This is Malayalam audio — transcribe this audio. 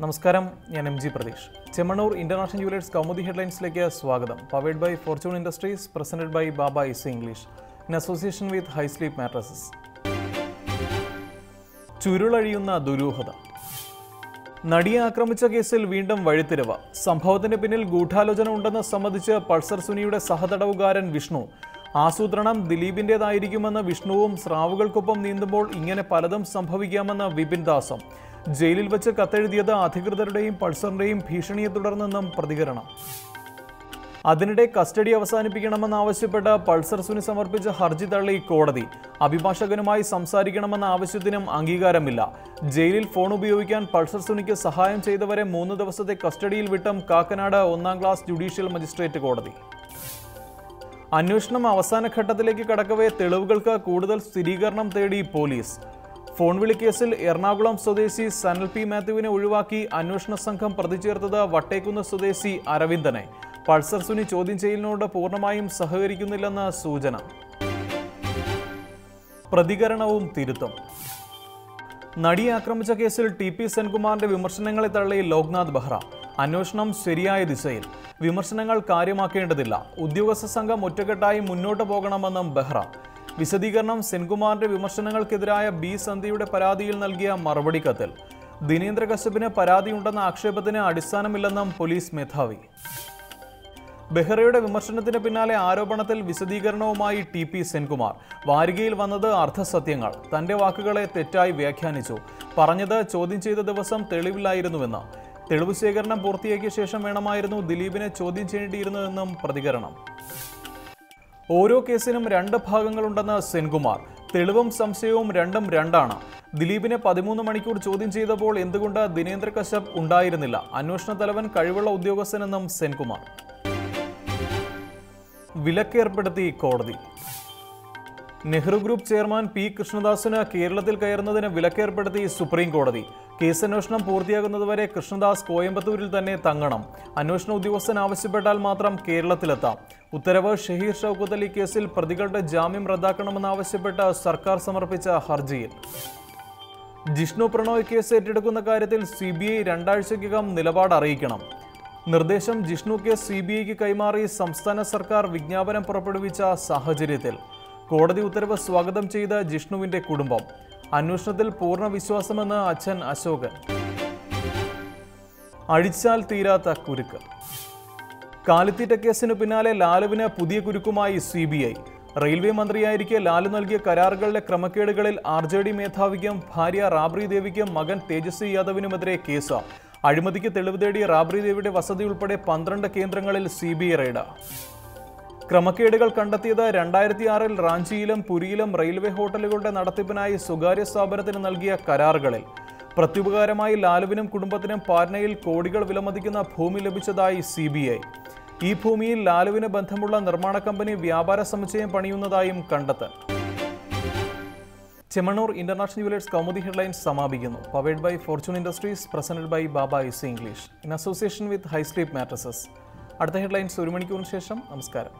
നമസ്കാരം, ഞാൻ M G Pratheesh. Chemmanur International Jewellers Kaumudi ഹെഡ്ലൈൻസിലേക്ക് സ്വാഗതം. Powered by Fortune Industries, presented by Baba Easy English in association with High Sleep Mattresses. ചുരുളഴിയുന്ന ദുരൂഹത. നടിയെ ആക്രമിച്ച കേസിൽ വീണ്ടും വഴിത്തിരിവ്. സംഭവത്തിന് പിന്നിൽ ഗൂഢാലോചന ഉണ്ടെന്ന് സമ്മതിച്ച് പൾസർ സുനിയുടെ സഹതടവുകാരൻ വിഷ്ണു. ആസൂത്രണം ദിലീപിൻ്റെതായിരിക്കുമെന്ന് വിഷ്ണുവും സ്രാവുകൾക്കൊപ്പം നീന്തുമ്പോൾ ഇങ്ങനെ പലതും സംഭവിക്കാമെന്ന് വിപിൻ ദാസും. ജയിലിൽ വെച്ച് കത്തെഴുതിയത് അധികൃതരുടെയും പൾസറിന്റെയും ഭീഷണിയെ തുടർന്നെന്നും പ്രതികരണം. അതിനിടെ കസ്റ്റഡി അവസാനിപ്പിക്കണമെന്നാവശ്യപ്പെട്ട് പൾസർ സുനി സമർപ്പിച്ച ഹർജി തള്ളി കോടതി. അഭിഭാഷകനുമായി സംസാരിക്കണമെന്ന ആവശ്യത്തിനും അംഗീകാരമില്ല. ജയിലിൽ ഫോൺ ഉപയോഗിക്കാൻ പൾസർ സുനിക്ക് സഹായം ചെയ്തവരെ 3 ദിവസത്തെ കസ്റ്റഡിയിൽ വിട്ടും കാക്കനാട് 1ാം ക്ലാസ് ജുഡീഷ്യൽ മജിസ്ട്രേറ്റ് കോടതി. അന്വേഷണം അവസാന ഘട്ടത്തിലേക്ക് കടക്കവേ തെളിവുകൾക്ക് കൂടുതൽ സ്ഥിരീകരണം തേടി പോലീസ്. ഫോൺ വിളി കേസിൽ എറണാകുളം സ്വദേശി സനൽ പി മാത്യുവിനെ ഒഴിവാക്കി അന്വേഷണ സംഘം പ്രതി ചേർത്തത് വട്ടേക്കുന്ന് സ്വദേശി അരവിന്ദനെ. പൾസർ സുനി ചോദ്യം ചെയ്യലിനോട് പൂർണ്ണമായും സഹകരിക്കുന്നില്ലെന്ന് സൂചന. പ്രതികരണവും തിരുത്തും. നടിയെ ആക്രമിച്ച കേസിൽ TP സെൻകുമാറിന്റെ വിമർശനങ്ങളെ തള്ളി ലോക്നാഥ് ബെഹ്റ. അന്വേഷണം ശരിയായ ദിശയിൽ. വിമർശനങ്ങൾ കാര്യമാക്കേണ്ടതില്ല. ഉദ്യോഗസ്ഥ സംഘം ഒറ്റക്കെട്ടായി മുന്നോട്ട് പോകണമെന്നും ബെഹ്റ. വിശദീകരണം സെൻകുമാറിന്റെ വിമർശനങ്ങൾക്കെതിരായ B സന്ധ്യയുടെ പരാതിയിൽ നൽകിയ മറുപടി കത്തിൽ. ദിനേന്ദ്ര കശ്യപിന് പരാതിയുണ്ടെന്ന ആക്ഷേപത്തിന് അടിസ്ഥാനമില്ലെന്നും പോലീസ് മേധാവി. ബെഹ്റയുടെ വിമർശനത്തിന് പിന്നാലെ ആരോപണത്തിൽ വിശദീകരണവുമായി TP സെൻകുമാർ. വാരികയിൽ വന്നത് അർദ്ധസത്യങ്ങൾ. തന്റെ വാക്കുകളെ തെറ്റായി വ്യാഖ്യാനിച്ചു. പറഞ്ഞത് ചോദ്യം ചെയ്ത ദിവസം തെളിവില്ലായിരുന്നുവെന്ന്. തെളിവ് ശേഖരണം പൂർത്തിയാക്കിയ ശേഷം വേണമായിരുന്നു ദിലീപിനെ ചോദ്യം ചെയ്യേണ്ടിയിരുന്നതെന്നും പ്രതികരണം. ഓരോ കേസിനും 2 ഭാഗങ്ങളുണ്ടെന്ന് സെൻകുമാർ. തെളിവും സംശയവും രണ്ടും രണ്ടാണ്. ദിലീപിനെ 13 മണിക്കൂർ ചോദ്യം ചെയ്തപ്പോൾ എന്തുകൊണ്ട് ദിനേന്ദ്ര കശ്യപ് ഉണ്ടായിരുന്നില്ല? അന്വേഷണ തലവൻ കഴിവുള്ള ഉദ്യോഗസ്ഥനെന്നും സെൻകുമാർ. വിലക്കേർപ്പെടുത്തി കോടതി. നെഹ്റു ഗ്രൂപ്പ് ചെയർമാൻ P കൃഷ്ണദാസിന് കേരളത്തിൽ കയറുന്നതിന് വിലക്കേർപ്പെടുത്തി സുപ്രീം കോടതി. കേസന്വേഷണം പൂർത്തിയാകുന്നതുവരെ കൃഷ്ണദാസ് കോയമ്പത്തൂരിൽ തന്നെ തങ്ങണം. അന്വേഷണ ഉദ്യോഗസ്ഥൻ ആവശ്യപ്പെട്ടാൽ മാത്രം കേരളത്തിലെത്താം. ഉത്തരവ് ഷഹീർ ഷൗക്കത്ത് അലി കേസിൽ പ്രതികളുടെ ജാമ്യം റദ്ദാക്കണമെന്നാവശ്യപ്പെട്ട് സർക്കാർ സമർപ്പിച്ച ഹർജിയിൽ. ജിഷ്ണു പ്രണോയ് കേസ് ഏറ്റെടുക്കുന്ന കാര്യത്തിൽ CBI 2 ആഴ്ചയ്ക്കകം നിലപാട് അറിയിക്കണം. നിർദ്ദേശം ജിഷ്ണു കേസ് CBIക്ക് കൈമാറി സംസ്ഥാന സർക്കാർ വിജ്ഞാപനം പുറപ്പെടുവിച്ച സാഹചര്യത്തിൽ കോടതി ഉത്തരവ് സ്വാഗതം ചെയ്ത ജിഷ്ണുവിന്റെ കുടുംബം. അന്വേഷണത്തിൽ പൂർണ്ണ വിശ്വാസമെന്ന് അച്ഛൻ അശോകൻ. അഴിച്ചാൽ തീരാത്ത കുരുക്ക്. കാലിത്തീറ്റ കേസിന് പിന്നാലെ ലാലുവിന് പുതിയ കുരുക്കുമായി CBI. റെയിൽവേ മന്ത്രിയായിരിക്കെ ലാലു നൽകിയ കരാറുകളിലെ ക്രമക്കേടുകളിൽ RJD മേധാവിക്കും ഭാര്യ റാബ്രി ദേവിക്കും മകൻ തേജസ്വി യാദവിനുമെതിരെ കേസ്. അഴിമതിക്ക് തെളിവ് തേടി റാബ്രി ദേവിയുടെ വസതി ഉൾപ്പെടെ 12 കേന്ദ്രങ്ങളിൽ CBI റെയ്ഡ്. ക്രമക്കേടുകൾ കണ്ടെത്തിയത് 2006 റാഞ്ചിയിലും പുരിയിലും റെയിൽവേ ഹോട്ടലുകളുടെ നടത്തിപ്പിനായി സ്വകാര്യ സ്ഥാപനത്തിന് നൽകിയ കരാറുകളിൽ. പ്രത്യുപകാരമായി ലാലുവിനും കുടുംബത്തിനും പാറ്റ്നയിൽ കോടികൾ വിലമതിക്കുന്ന ഭൂമി ലഭിച്ചതായി CBI. ഈ ഭൂമിയിൽ ലാലുവിന് ബന്ധമുള്ള നിർമ്മാണ കമ്പനി വ്യാപാര സമുച്ചയം പണിയുന്നതായും കണ്ടെത്തൽ. Chemmanur International Jewellers Kaumudi headlines സമാപിക്കുന്നു. Powered by Fortune Industries, presented by Baba Easy English in association with High Sleep Mattresses. അടുത്ത ഹെഡ്ലൈൻസ് 1 മണിക്കൂറിന് ശേഷം. നമസ്കാരം.